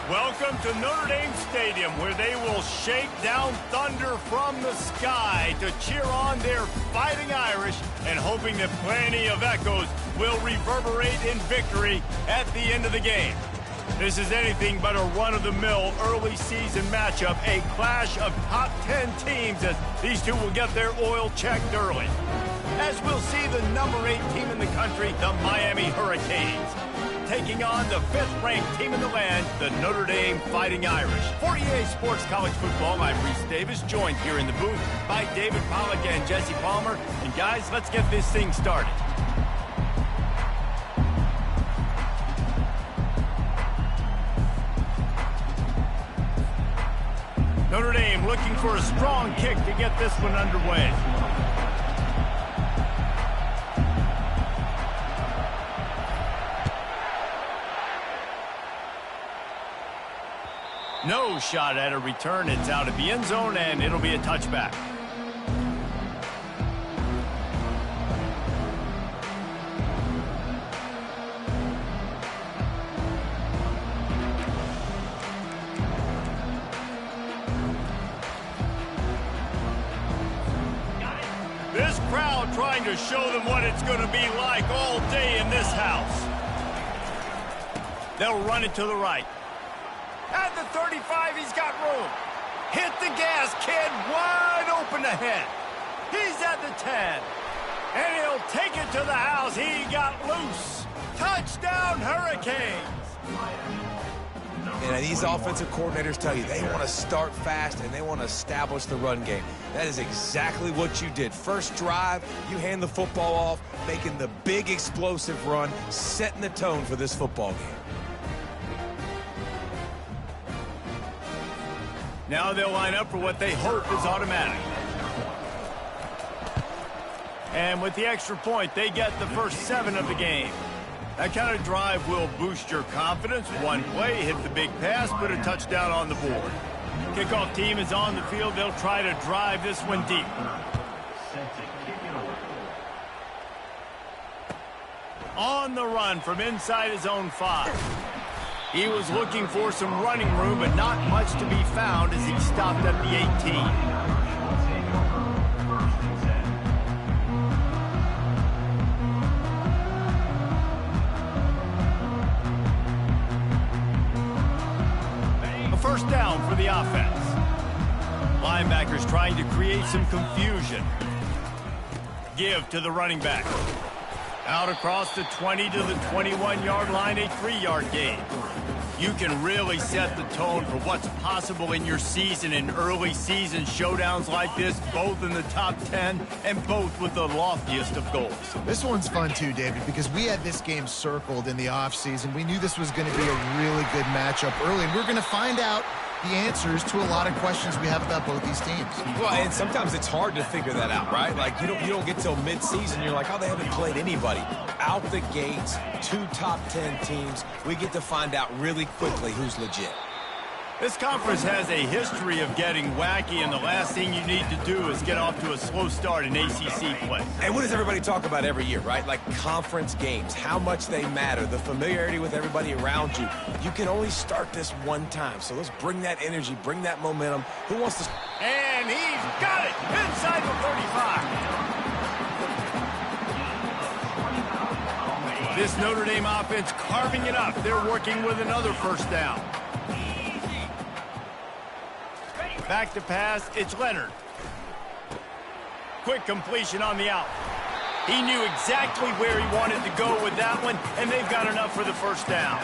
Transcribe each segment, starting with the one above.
Welcome to Notre Dame Stadium, where they will shake down thunder from the sky to cheer on their Fighting Irish and hoping that plenty of echoes will reverberate in victory at the end of the game. This is anything but a run-of-the-mill early season matchup, a clash of top 10 teams as these two will get their oil checked early. As we'll see the number 8 team in the country, the Miami Hurricanes, taking on the 5th-ranked team in the land, the Notre Dame Fighting Irish. For EA Sports College Football, I'm Reese Davis, joined here in the booth by David Pollack and Jesse Palmer. And guys, let's get this thing started. Notre Dame looking for a strong kick to get this one underway. No shot at a return. It's out of the end zone, and it'll be a touchback. This crowd trying to show them what it's going to be like all day in this house. They'll run it to the right. At the 35, he's got room. Hit the gas, kid. Wide open ahead. He's at the 10. And he'll take it to the house. He got loose. Touchdown, Hurricanes. And these offensive coordinators tell you they want to start fast and they want to establish the run game. That is exactly what you did. First drive, you hand the football off, making the big explosive run, setting the tone for this football game. Now they'll line up for what they hope is automatic. And with the extra point, they get the first 7 of the game. That kind of drive will boost your confidence. One play, hit the big pass, put a touchdown on the board. Kickoff team is on the field. They'll try to drive this one deep. On the run from inside his own 5. He was looking for some running room, but not much to be found as he stopped at the 18. A first down for the offense. Linebackers trying to create some confusion. Give to the running back. Out across the 20 to the 21-yard line, a 3-yard gain. You can really set the tone for what's possible in your season in early season showdowns like this, both in the top 10 and both with the loftiest of goals. This one's fun too, David, because we had this game circled in the offseason. We knew this was going to be a really good matchup early, and we're going to find out the answers to a lot of questions we have about both these teams. Well, and sometimes it's hard to figure that out, right? Like, you don't get till mid-season, you're like, oh, they haven't played anybody. Out the gates, 2 top 10 teams, we get to find out really quickly who's legit. This conference has a history of getting wacky, and the last thing you need to do is get off to a slow start in ACC play. And what does everybody talk about every year, right? Like conference games, how much they matter, the familiarity with everybody around you. You can only start this one time, so let's bring that energy, bring that momentum. Who wants to... And he's got it inside the 35. This Notre Dame offense carving it up. They're working with another first down. Back to pass, it's Leonard. Quick completion on the out. He knew exactly where he wanted to go with that one, and they've got enough for the first down.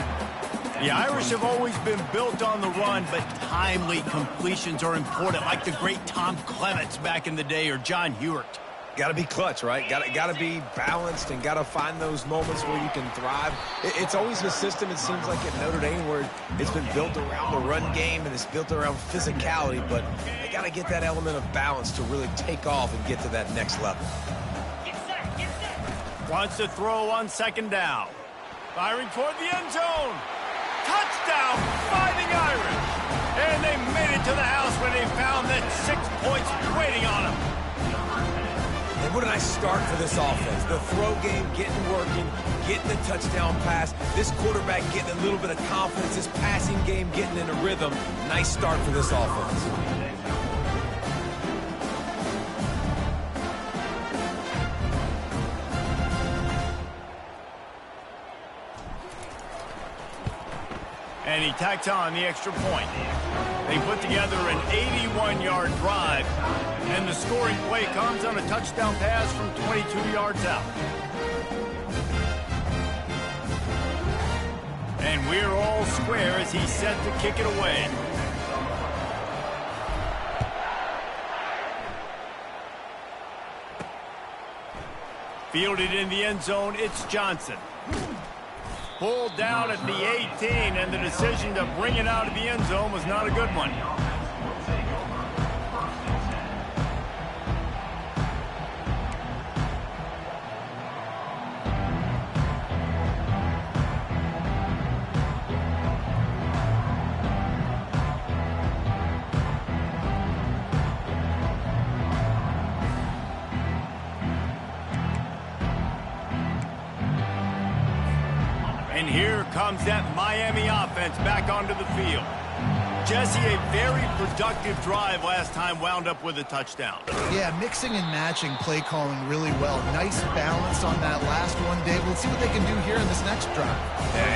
The Irish have always been built on the run, but timely completions are important, like the great Tom Clements back in the day or John Hewart. Got to be clutch, right? Got to be balanced and got to find those moments where you can thrive. It's always a system, it seems like, at Notre Dame where it's been built around the run game and it's built around physicality, but they got to get that element of balance to really take off and get to that next level. Wants to throw on second down. Firing toward the end zone. Touchdown, Fighting Irish. And they made it to the house when they found that 6 points waiting on them. And what a nice start for this offense. The throw game getting working, getting the touchdown pass. This quarterback getting a little bit of confidence. This passing game getting in a rhythm. Nice start for this offense. And he tacks on the extra point. They put together an 81-yard drive, and the scoring play comes on a touchdown pass from 22 yards out. And we're all square as he's set to kick it away. Fielded in the end zone, it's Johnson. Pulled down at the 18, and the decision to bring it out of the end zone was not a good one. And here comes that Miami offense back onto the field. Jesse, a very productive drive last time wound up with a touchdown. Yeah, mixing and matching play calling really well. Nice balance on that last one, Dave. Let's see what they can do here in this next drive.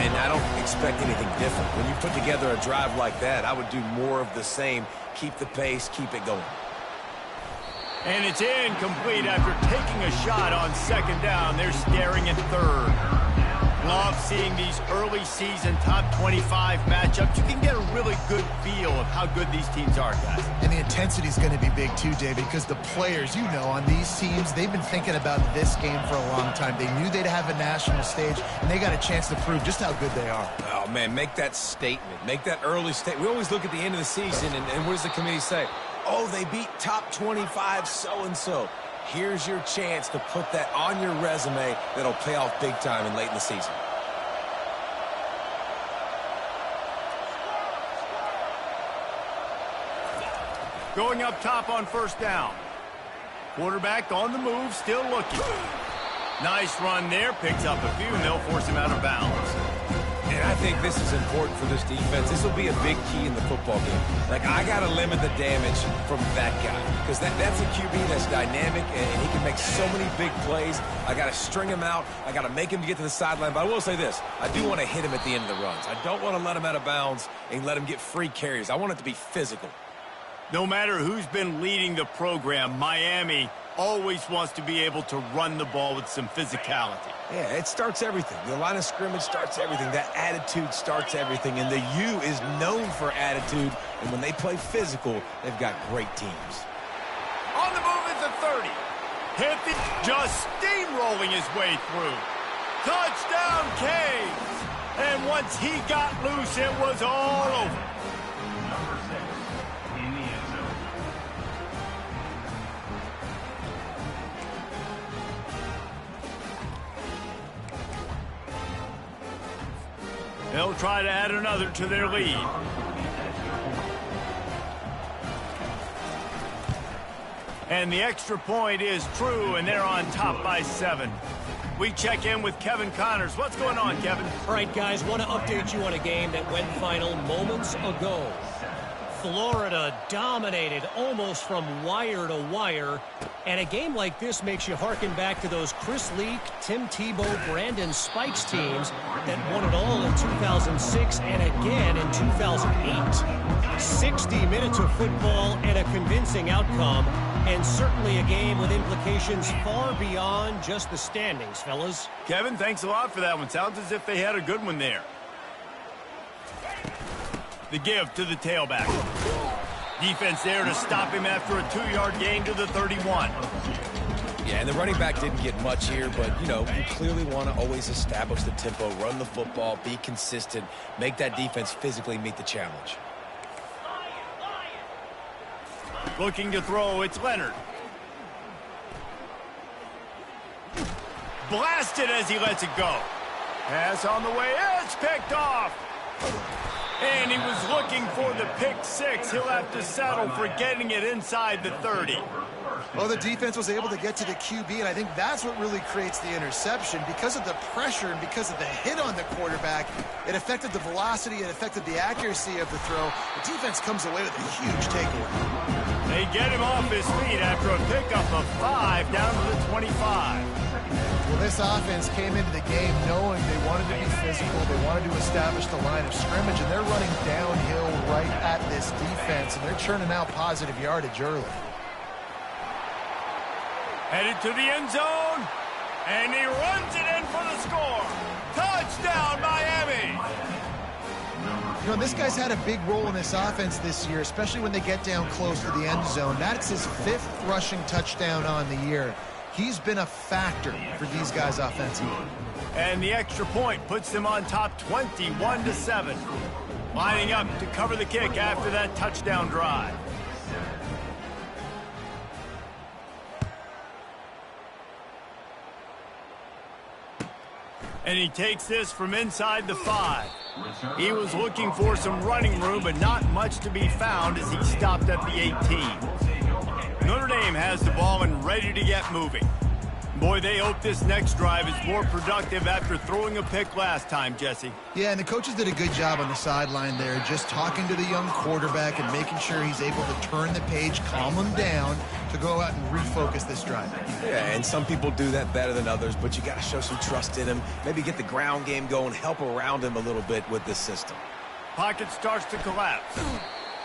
And I don't expect anything different. When you put together a drive like that, I would do more of the same. Keep the pace, keep it going. And it's incomplete after taking a shot on second down. They're staring at third. Love seeing these early season top 25 matchups. You can get a really good feel of how good these teams are, guys. And the intensity is going to be big too, David, because the players, you know, on these teams, they've been thinking about this game for a long time. They knew they'd have a national stage, and they got a chance to prove just how good they are. Oh, man, make that statement. Make that early statement. We always look at the end of the season, and what does the committee say? Oh, they beat top 25 so-and-so. Here's your chance to put that on your resume that'll pay off big time and late in the season. Going up top on first down. Quarterback on the move, still looking. Nice run there, picks up a few, and they'll force him out of bounds. And I think this is important for this defense. This will be a big key in the football game. Like, I got to limit the damage from that guy because that's a QB that's dynamic, and he can make so many big plays. I got to string him out. I got to make him get to the sideline. But I will say this. I do want to hit him at the end of the runs. I don't want to let him out of bounds and let him get free carries. I want it to be physical. No matter who's been leading the program, Miami always wants to be able to run the ball with some physicality. Yeah, it starts everything. The line of scrimmage starts everything. That attitude starts everything. And the U is known for attitude. And when they play physical, they've got great teams. On the move at the 30. Hit the, just steamrolling his way through. Touchdown, Caves. And once he got loose, it was all over. They'll try to add another to their lead. And the extra point is true, and they're on top by 7. We check in with Kevin Connors. What's going on, Kevin? All right, guys, want to update you on a game that went final moments ago. Florida dominated almost from wire to wire. And a game like this makes you harken back to those Chris Leak, Tim Tebow, Brandon Spikes teams that won it all in 2006 and again in 2008. 60 minutes of football and a convincing outcome, and certainly a game with implications far beyond just the standings, fellas. Kevin, thanks a lot for that one. Sounds as if they had a good one there. The give to the tailback. Defense there to stop him after a 2-yard gain to the 31. Yeah, and the running back didn't get much here, but, you know, you clearly want to always establish the tempo, run the football, be consistent, make that defense physically meet the challenge. Looking to throw, it's Leonard. Blasted as he lets it go. Pass on the way, it's picked off. And he was looking for the pick six. He'll have to settle for getting it inside the 30. Well, the defense was able to get to the QB, and I think that's what really creates the interception. Because of the pressure and because of the hit on the quarterback, it affected the velocity, it affected the accuracy of the throw. The defense comes away with a huge takeaway. They get him off his feet after a pickup of 5 down to the 25. Well, this offense came into the game knowing they wanted to be physical, they wanted to establish the line of scrimmage, and they're running downhill right at this defense, and they're churning out positive yardage early. Headed to the end zone, and he runs it in for the score. Touchdown, Miami! You know, this guy's had a big role in this offense this year, especially when they get down close to the end zone. That's his 5th rushing touchdown on the year. He's been a factor for these guys offensively. And the extra point puts them on top 21-7. Lining up to cover the kick after that touchdown drive. And he takes this from inside the 5. He was looking for some running room, but not much to be found as he stopped at the 18. Notre Dame has the ball and ready to get moving. Boy, they hope this next drive is more productive after throwing a pick last time, Jesse. Yeah, and the coaches did a good job on the sideline there, just talking to the young quarterback and making sure he's able to turn the page, calm him down to go out and refocus this drive. Yeah, and some people do that better than others, but you got to show some trust in him, maybe get the ground game going, help around him a little bit with this system. Pocket starts to collapse.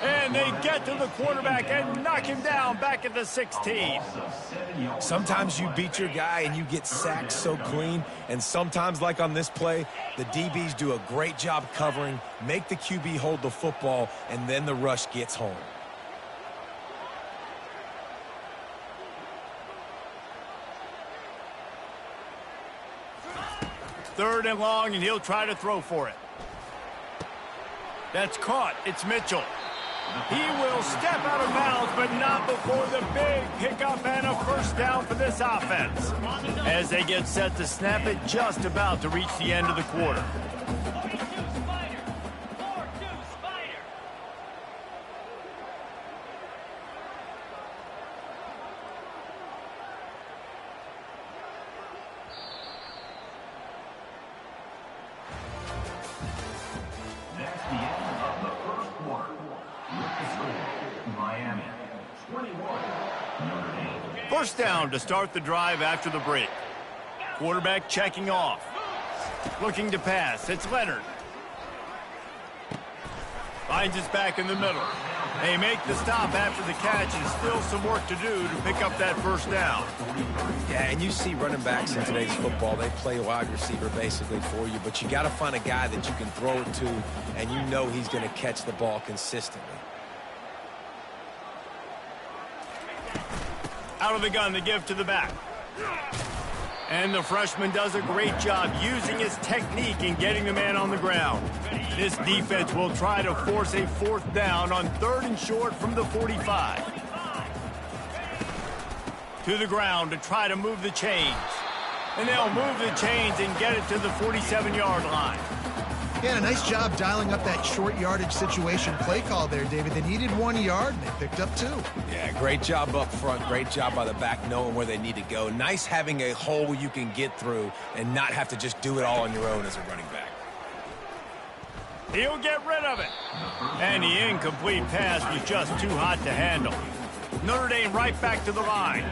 And they get to the quarterback and knock him down back at the 16. Sometimes you beat your guy and you get sacked so clean, and sometimes, like on this play, the DBs do a great job covering, make the QB hold the football, and then the rush gets home. Third and long, and he'll try to throw for it. That's caught. It's Mitchell. He will step out of bounds, but not before the big pickup and a first down for this offense. As they get set to snap it, just about to reach the end of the quarter. First down to start the drive after the break. Quarterback checking off. Looking to pass. It's Leonard. Finds his back in the middle. They make the stop after the catch, and still some work to do to pick up that first down. Yeah, and you see running backs in today's football, they play wide receiver basically for you, but you got to find a guy that you can throw it to, and you know he's going to catch the ball consistently. Out of the gun, the give to the back. And the freshman does a great job using his technique and getting the man on the ground. This defense will try to force a fourth down on 3rd and short from the 45. To the ground to try to move the chains. And they'll move the chains and get it to the 47-yard line. Yeah, a nice job dialing up that short yardage situation play call there, David. They needed 1 yard, and they picked up 2. Yeah, great job up front. Great job by the back knowing where they need to go. Nice having a hole you can get through and not have to just do it all on your own as a running back. He'll get rid of it. And the incomplete pass was just too hot to handle. Notre Dame right back to the line.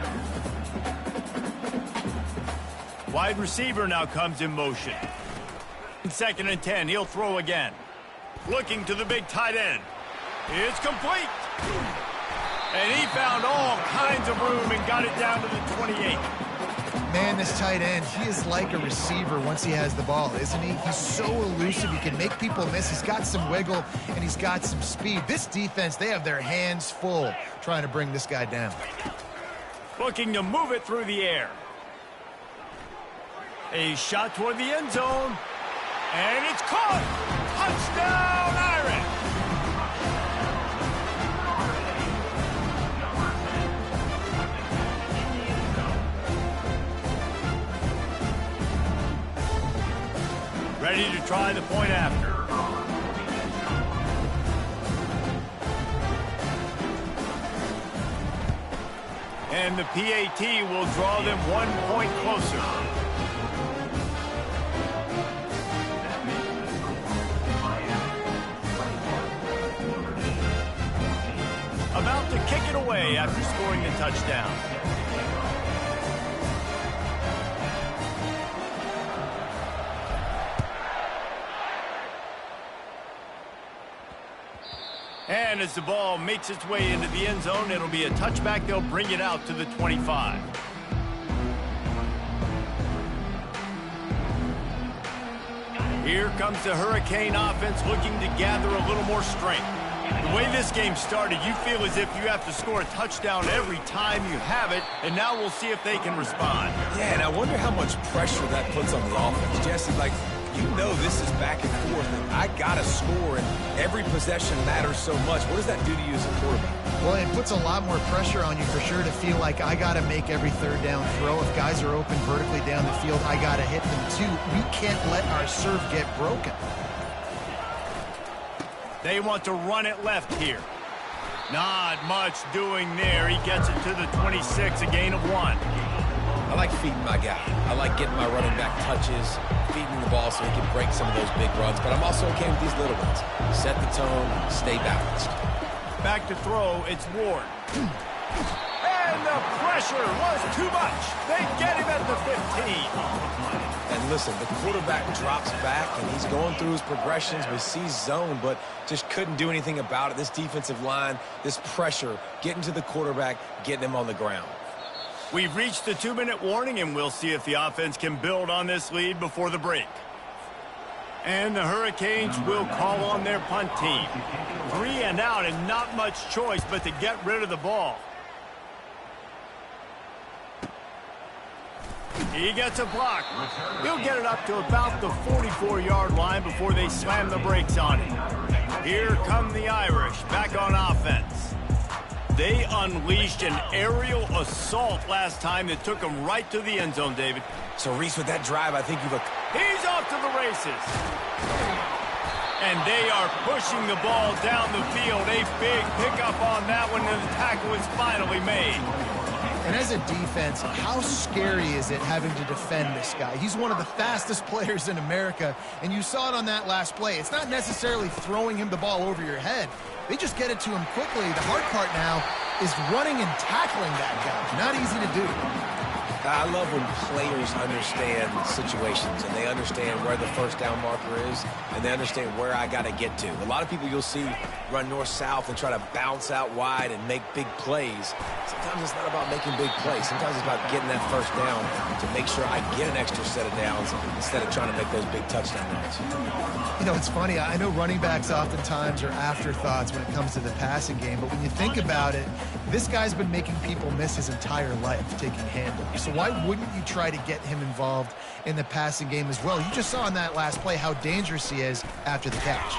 Wide receiver now comes in motion. 2nd and 10, he'll throw again. Looking to the big tight end. It's complete. And he found all kinds of room and got it down to the 28. Man, this tight end, he is like a receiver once he has the ball, isn't he? He's so elusive. He can make people miss. He's got some wiggle, and he's got some speed. This defense, they have their hands full trying to bring this guy down. Looking to move it through the air. A shot toward the end zone. And it's caught. Touchdown, Irish. Ready to try the point after. And the PAT will draw them 1 point closer. About to kick it away after scoring the touchdown. And as the ball makes its way into the end zone, it'll be a touchback. They'll bring it out to the 25. Here comes the Hurricane offense looking to gather a little more strength. The way this game started, you feel as if you have to score a touchdown every time you have it, and now we'll see if they can respond. Yeah, and I wonder how much pressure that puts on the offense. Jesse, like, you know this is back and forth, and I got to score, and every possession matters so much. What does that do to you as a quarterback? Well, it puts a lot more pressure on you for sure to feel like I got to make every third down throw. If guys are open vertically down the field, I got to hit them too. We can't let our serve get broken. They want to run it left here. Not much doing there. He gets it to the 26, a gain of 1. I like feeding my guy. I like getting my running back touches, feeding the ball so he can break some of those big runs, but I'm also okay with these little ones. Set the tone, stay balanced. Back to throw, it's Ward. And the pressure was too much. They get him at the 15. And listen, the quarterback drops back, and he's going through his progressions. We see zone, but just couldn't do anything about it. This defensive line, this pressure, getting to the quarterback, getting him on the ground. We've reached the 2-minute warning, and we'll see if the offense can build on this lead before the break. And the Hurricanes will call on their punt team. 3 and out, and not much choice but to get rid of the ball. He gets a block. He'll get it up to about the 44-yard line before they slam the brakes on him. Here come the Irish back on offense. They unleashed an aerial assault last time that took them right to the end zone, David. So, Reese, with that drive, I think He's off to the races. And they are pushing the ball down the field. A big pickup on that one, and the tackle is finally made. And as a defense, how scary is it having to defend this guy? He's one of the fastest players in America, and you saw it on that last play. It's not necessarily throwing him the ball over your head. They just get it to him quickly. The hard part now is running and tackling that guy. Not easy to do. I love when players understand situations and they understand where the first down marker is and they understand where I got to get to. A lot of people you'll see run north-south and try to bounce out wide and make big plays. Sometimes it's not about making big plays. Sometimes it's about getting that first down to make sure I get an extra set of downs instead of trying to make those big touchdown runs. You know, it's funny. I know running backs oftentimes are afterthoughts when it comes to the passing game, but when you think about it, this guy's been making people miss his entire life taking handoffs. So why wouldn't you try to get him involved in the passing game as well? You just saw in that last play how dangerous he is after the catch.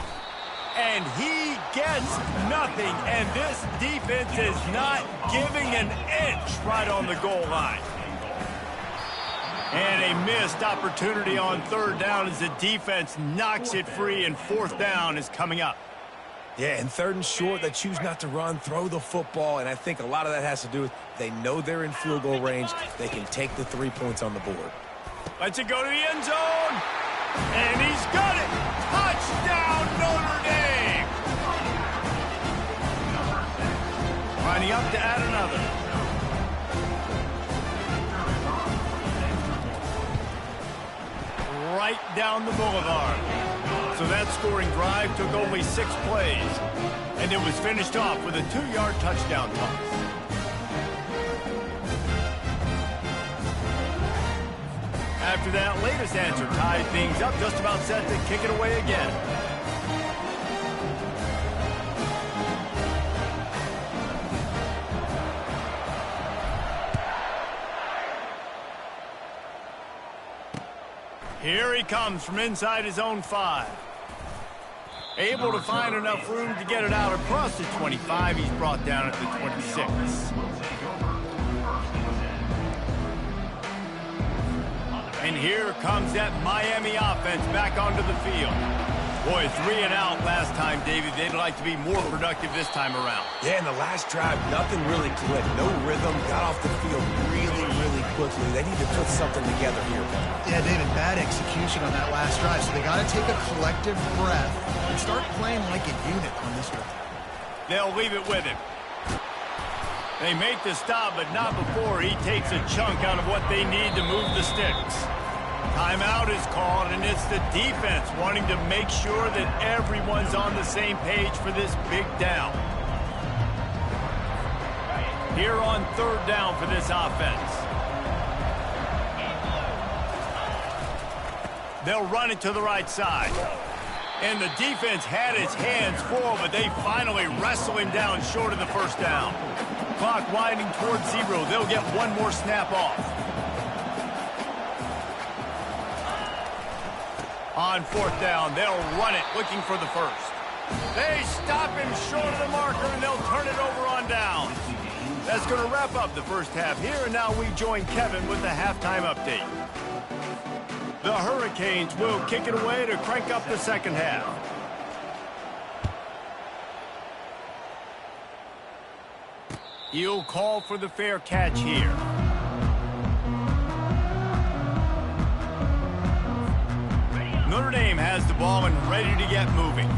And he gets nothing, and this defense is not giving an inch right on the goal line. And a missed opportunity on third down as the defense knocks it free, and fourth down is coming up. Yeah, and third and short, they choose not to run, throw the football, and I think a lot of that has to do with they know they're in field goal range. They can take the 3 points on the board. Lets it go to the end zone, and he's got it. Touchdown, Notre Dame. All right, lining up to add another. Right down the boulevard. So that scoring drive took only 6 plays. And it was finished off with a 2-yard touchdown toss. After that latest answer tied things up, just about set to kick it away again. Here he comes from inside his own 5. Able to find enough room to get it out across the 25. He's brought down at the 26. And here comes that Miami offense back onto the field. Boy, 3 and out last time, David. They'd like to be more productive this time around. Yeah, in the last drive, nothing really clicked. No rhythm, got off the field really quickly. They need to put something together here. Yeah, David, bad execution on that last drive, so they got to take a collective breath and start playing like a unit on this drive. They'll leave it with him. They make the stop, but not before he takes a chunk out of what they need to move the sticks. Timeout is called, and it's the defense wanting to make sure that everyone's on the same page for this big down. Here on 3rd down for this offense. They'll run it to the right side. And the defense had his hands full, but they finally wrestle him down short of the first down. Clock winding towards 0. They'll get one more snap off. On 4th down, they'll run it, looking for the first. They stop him short of the marker, and they'll turn it over on down. That's going to wrap up the first half here, and now we join Kevin with the halftime update. The Hurricanes will kick it away to crank up the second half. He'll call for the fair catch here. Notre Dame has the ball and ready to get moving.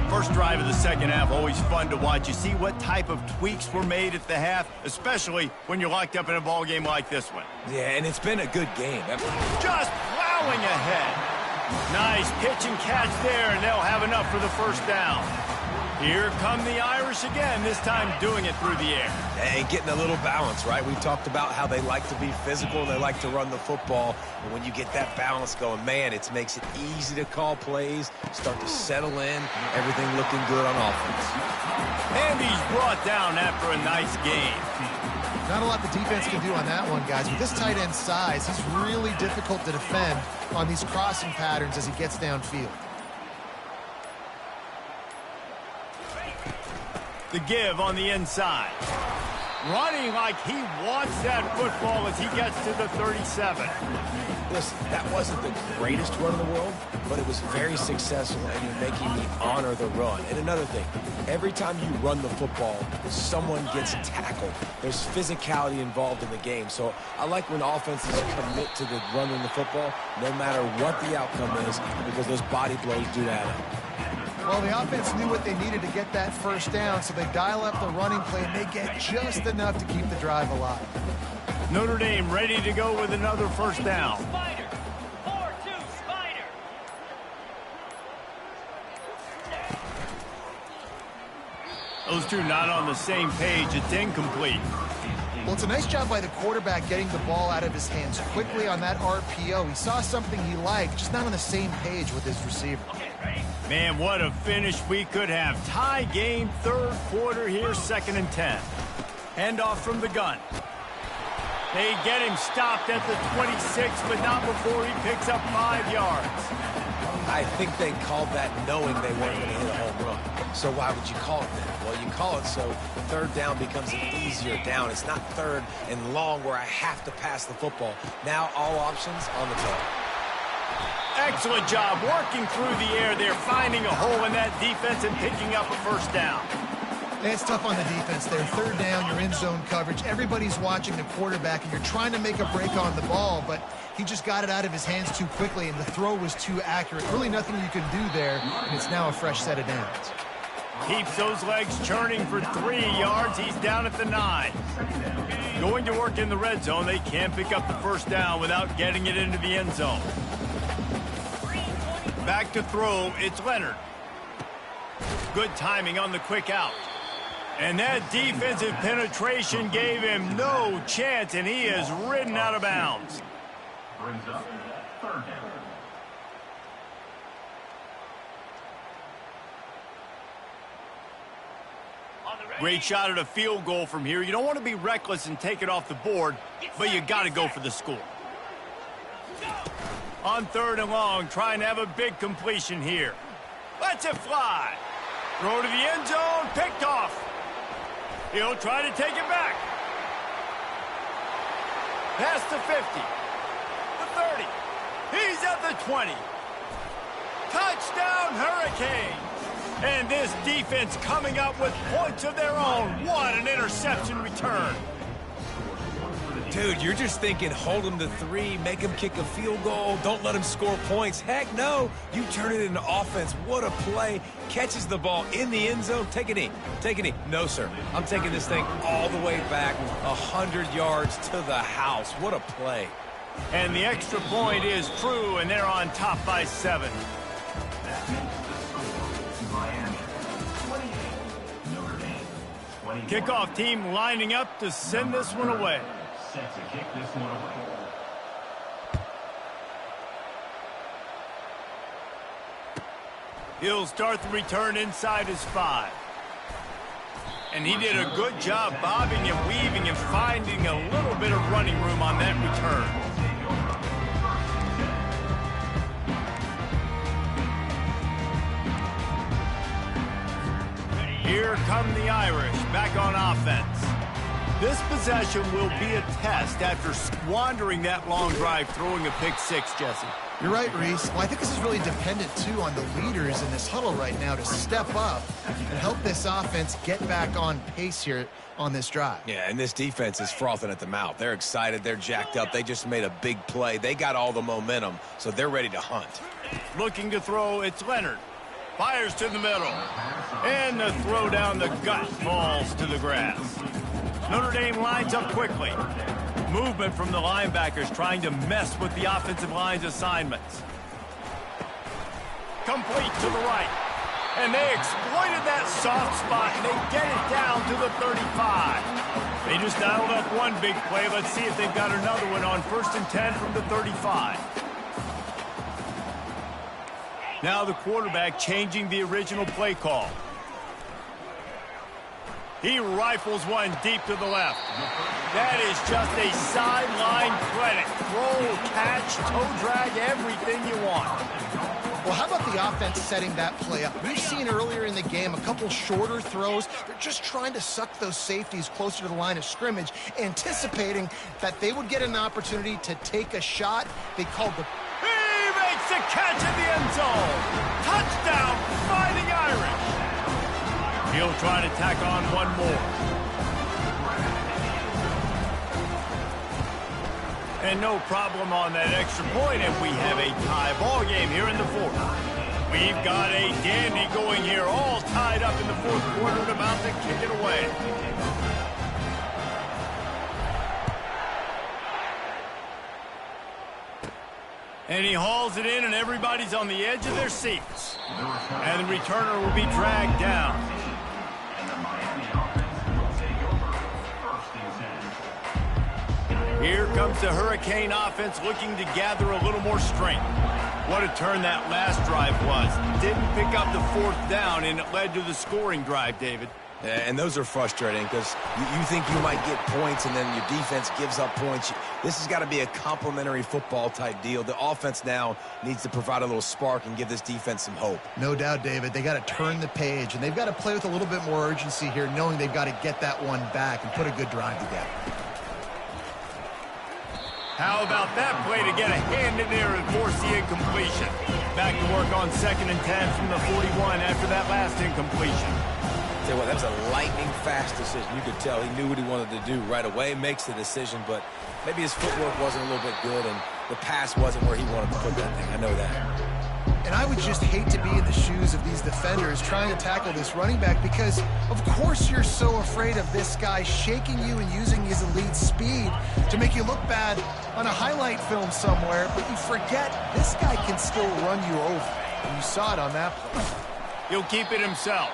First drive of the second half, always fun to watch. You see what type of tweaks were made at the half, especially when you're locked up in a ball game like this one. Yeah, and it's been a good game. Just plowing ahead. Nice pitch and catch there, and they'll have enough for the first down. Here come the Irish again, this time doing it through the air. And getting a little balance, right? We talked about how they like to be physical, they like to run the football. And when you get that balance going, man, it makes it easy to call plays, start to settle in, everything looking good on offense. And he's brought down after a nice game. Not a lot the defense can do on that one, guys. With this tight end size, he's really difficult to defend on these crossing patterns as he gets downfield. The give on the inside. Running like he wants that football as he gets to the 37. Listen, that wasn't the greatest run in the world, but it was very successful, and you're making me honor the run. And another thing, every time you run the football, someone gets tackled. There's physicality involved in the game. So I like when offenses commit to the running the football, no matter what the outcome is, because those body blows do add up. Well, the offense knew what they needed to get that first down, so they dial up the running play, and they get just enough to keep the drive alive. Notre Dame ready to go with another first down. Spider. 4-2, Spider. Those two not on the same page. It's incomplete. Well, it's a nice job by the quarterback getting the ball out of his hands quickly on that RPO. He saw something he liked, just not on the same page with his receiver. Man, what a finish we could have. Tie game, 3rd quarter here, 2nd and 10. Handoff from the gun. They get him stopped at the 26, but not before he picks up 5 yards. I think they called that knowing they weren't going to hit a home run. So why would you call it that? Well, you call it so 3rd down becomes an easier down. It's not 3rd and long where I have to pass the football. Now all options on the table. Excellent job working through the air there, finding a hole in that defense and picking up a first down. It's tough on the defense there. 3rd down, you're in zone coverage. Everybody's watching the quarterback, and you're trying to make a break on the ball, but he just got it out of his hands too quickly, and the throw was too accurate. Really nothing you can do there, and it's now a fresh set of downs. Keeps those legs churning for 3 yards. He's down at the 9. Going to work in the red zone. They can't pick up the first down without getting it into the end zone. Back to throw. It's Leonard. Good timing on the quick out. And that defensive penetration gave him no chance, and he is ridden out of bounds. Brings up third down. Great shot at a field goal from here. You don't want to be reckless and take it off the board, but you got to go for the score. On 3rd and long, trying to have a big completion here. Lets it fly. Throw to the end zone, picked off. He'll try to take it back. Past the 50. The 30. He's at the 20. Touchdown, Hurricanes. And this defense coming up with points of their own. What an interception return. Dude, you're just thinking, hold him to 3, make him kick a field goal, don't let him score points. Heck no, you turn it into offense. What a play. Catches the ball in the end zone. Take a knee. Take a knee. No, sir. I'm taking this thing all the way back 100 yards to the house. What a play. And the extra point is true, and they're on top by 7. Kickoff team lining up to send this one away. Set to kick this one away. He'll start the return inside his 5. And he did a good job bobbing and weaving and finding a little bit of running room on that return. Here come the Irish back on offense. This possession will be a test after squandering that long drive, throwing a pick 6, Jesse. You're right, Reese. Well, I think this is really dependent, too, on the leaders in this huddle right now to step up and help this offense get back on pace here on this drive. Yeah, and this defense is frothing at the mouth. They're excited. They're jacked up. They just made a big play. They got all the momentum, so they're ready to hunt. Looking to throw, it's Leonard. Fires to the middle. And the throw down the gut falls to the grass. Notre Dame lines up quickly. Movement from the linebackers trying to mess with the offensive line's assignments. Complete to the right. And they exploited that soft spot, and they get it down to the 35. They just dialed up one big play. Let's see if they've got another one on 1st and 10 from the 35. Now the quarterback changing the original play call. He rifles one deep to the left. That is just a sideline credit. Throw, catch, toe drag, everything you want. Well, how about the offense setting that play up? We've seen earlier in the game a couple shorter throws. They're just trying to suck those safeties closer to the line of scrimmage, anticipating that they would get an opportunity to take a shot. They called the... He makes the catch in the end zone. Touchdown, Fighting Irish. He'll try to tack on one more. And no problem on that extra point, and we have a tie ball game here in the 4th. We've got a dandy going here, all tied up in the 4th quarter and about to kick it away. And he hauls it in, and everybody's on the edge of their seats. And the returner will be dragged down. Here comes the Hurricane offense looking to gather a little more strength. What a turn that last drive was. Didn't pick up the 4th down, and it led to the scoring drive, David. Yeah, and those are frustrating because you think you might get points and then your defense gives up points. This has got to be a complementary football type deal. The offense now needs to provide a little spark and give this defense some hope. No doubt, David. They got to turn the page, and they've got to play with a little bit more urgency here, knowing they've got to get that one back and put a good drive together. How about that play to get a hand in there and force the incompletion? Back to work on 2nd and 10 from the 41 after that last incompletion. Tell you what, that's a lightning-fast decision. You could tell he knew what he wanted to do right away, makes the decision, but maybe his footwork wasn't a little bit good, and the pass wasn't where he wanted to put that thing. I know that. And I would just hate to be in the shoes of these defenders trying to tackle this running back because, of course, you're so afraid of this guy shaking you and using his elite speed to make you look bad on a highlight film somewhere, but you forget this guy can still run you over. And you saw it on that play. He'll keep it himself.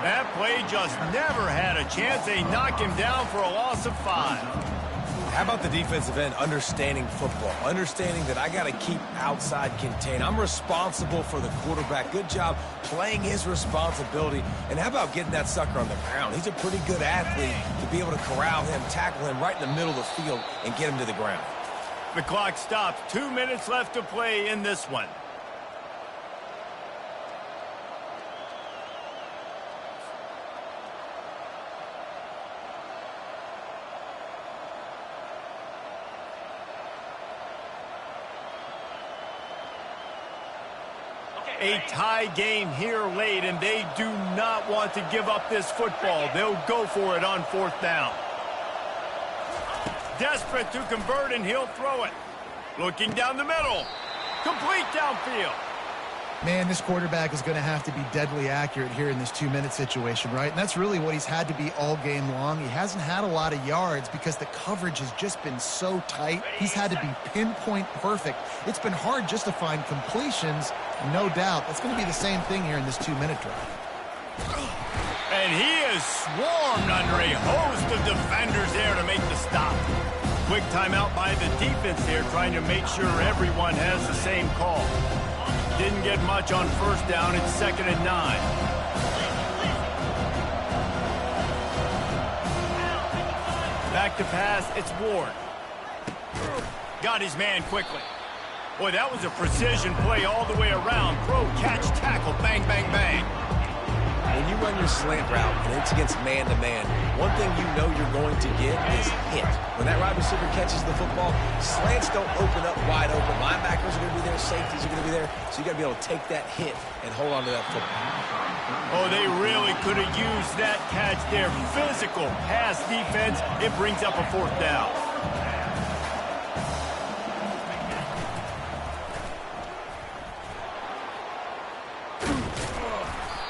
That play just never had a chance. They knock him down for a loss of 5. How about the defensive end understanding football, understanding that I got to keep outside contain. I'm responsible for the quarterback. Good job playing his responsibility. And how about getting that sucker on the ground? He's a pretty good athlete to be able to corral him, tackle him right in the middle of the field, and get him to the ground. The clock stops. 2 minutes left to play in this one. A tie game here late, and they do not want to give up this football. They'll go for it on 4th down. Desperate to convert, and he'll throw it. Looking down the middle. Complete downfield. Man, this quarterback is going to have to be deadly accurate here in this 2-minute situation, right? And that's really what he's had to be all game long. He hasn't had a lot of yards because the coverage has just been so tight. He's had to be pinpoint perfect. It's been hard just to find completions, no doubt. That's going to be the same thing here in this 2-minute drive. And he is swarmed under a host of defenders there to make the stop. Quick timeout by the defense here, trying to make sure everyone has the same call. Didn't get much on 1st down. It's 2nd and 9. Back to pass. It's Ward. Got his man quickly. Boy, that was a precision play all the way around. Throw, catch, tackle, bang, bang, bang. When you run your slant route and it's against man-to-man, one thing you know you're going to get is hit. When that wide receiver catches the football, slants don't open up wide open. Linebackers are going to be there, safeties are going to be there, so you got to be able to take that hit and hold on to that football. Oh, they really could have used that catch there. Physical pass defense. It brings up a 4th down.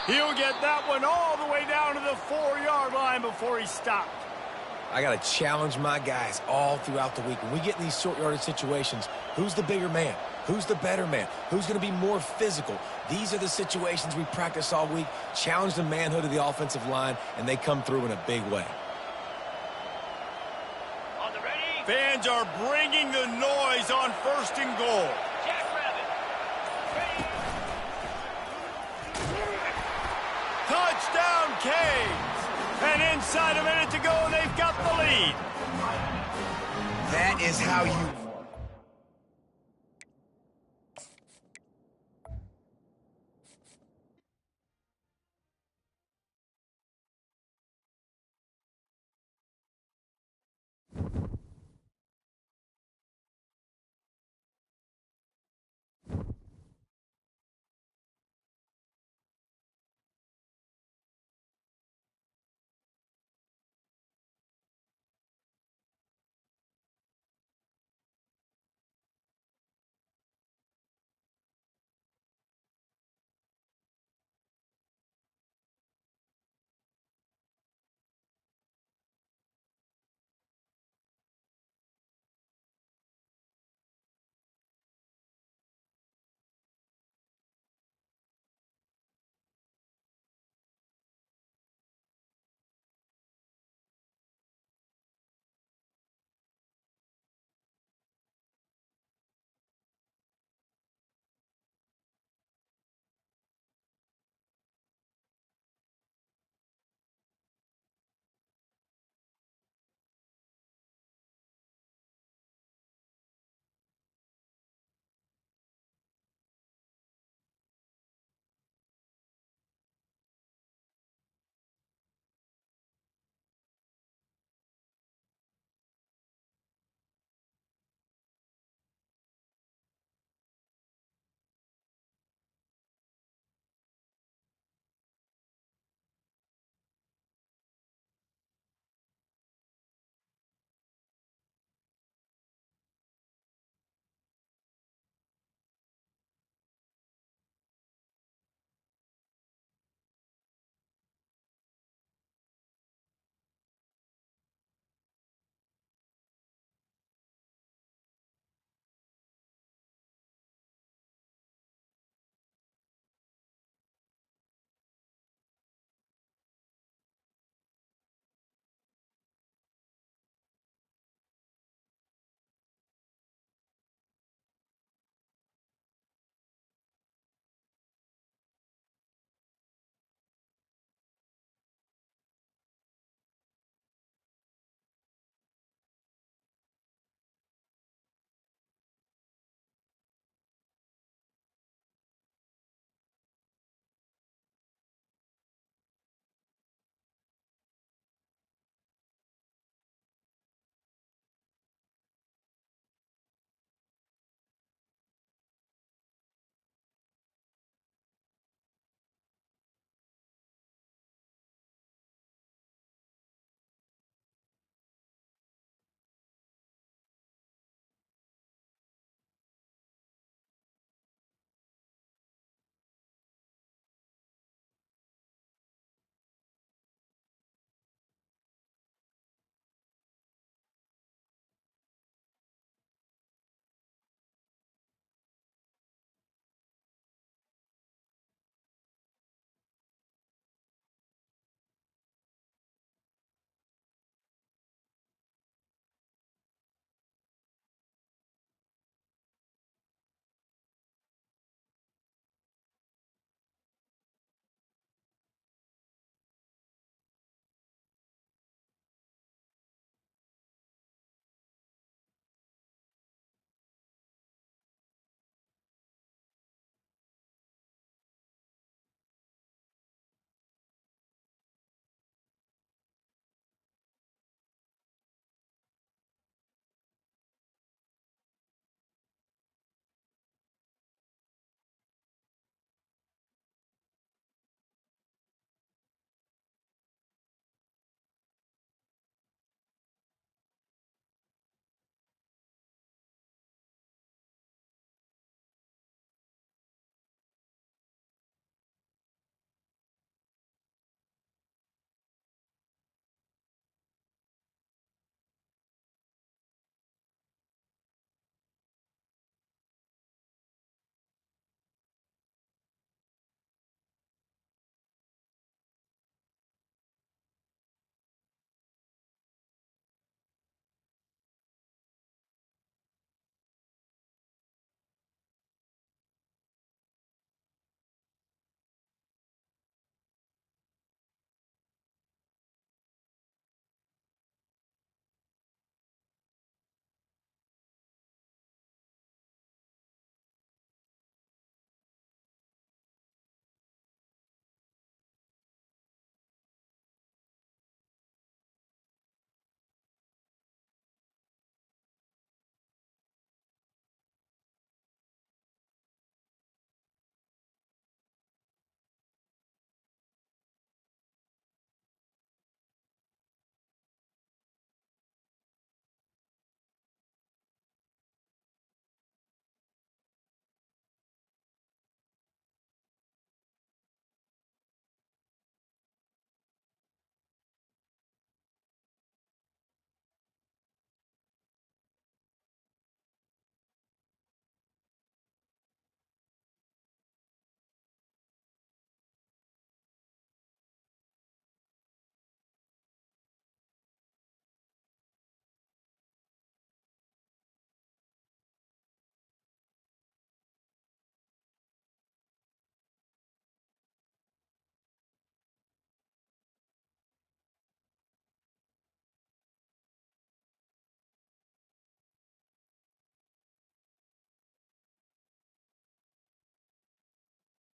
He'll get that one all the way down to the 4-yard line before he stopped. I got to challenge my guys all throughout the week. When we get in these short yardage situations, who's the bigger man? Who's the better man? Who's going to be more physical? These are the situations we practice all week. Challenge the manhood of the offensive line, and they come through in a big way. On the ready. Fans are bringing the noise on 1st and goal. Touchdown, Canes! And inside a minute to go, they've got the lead. That is how you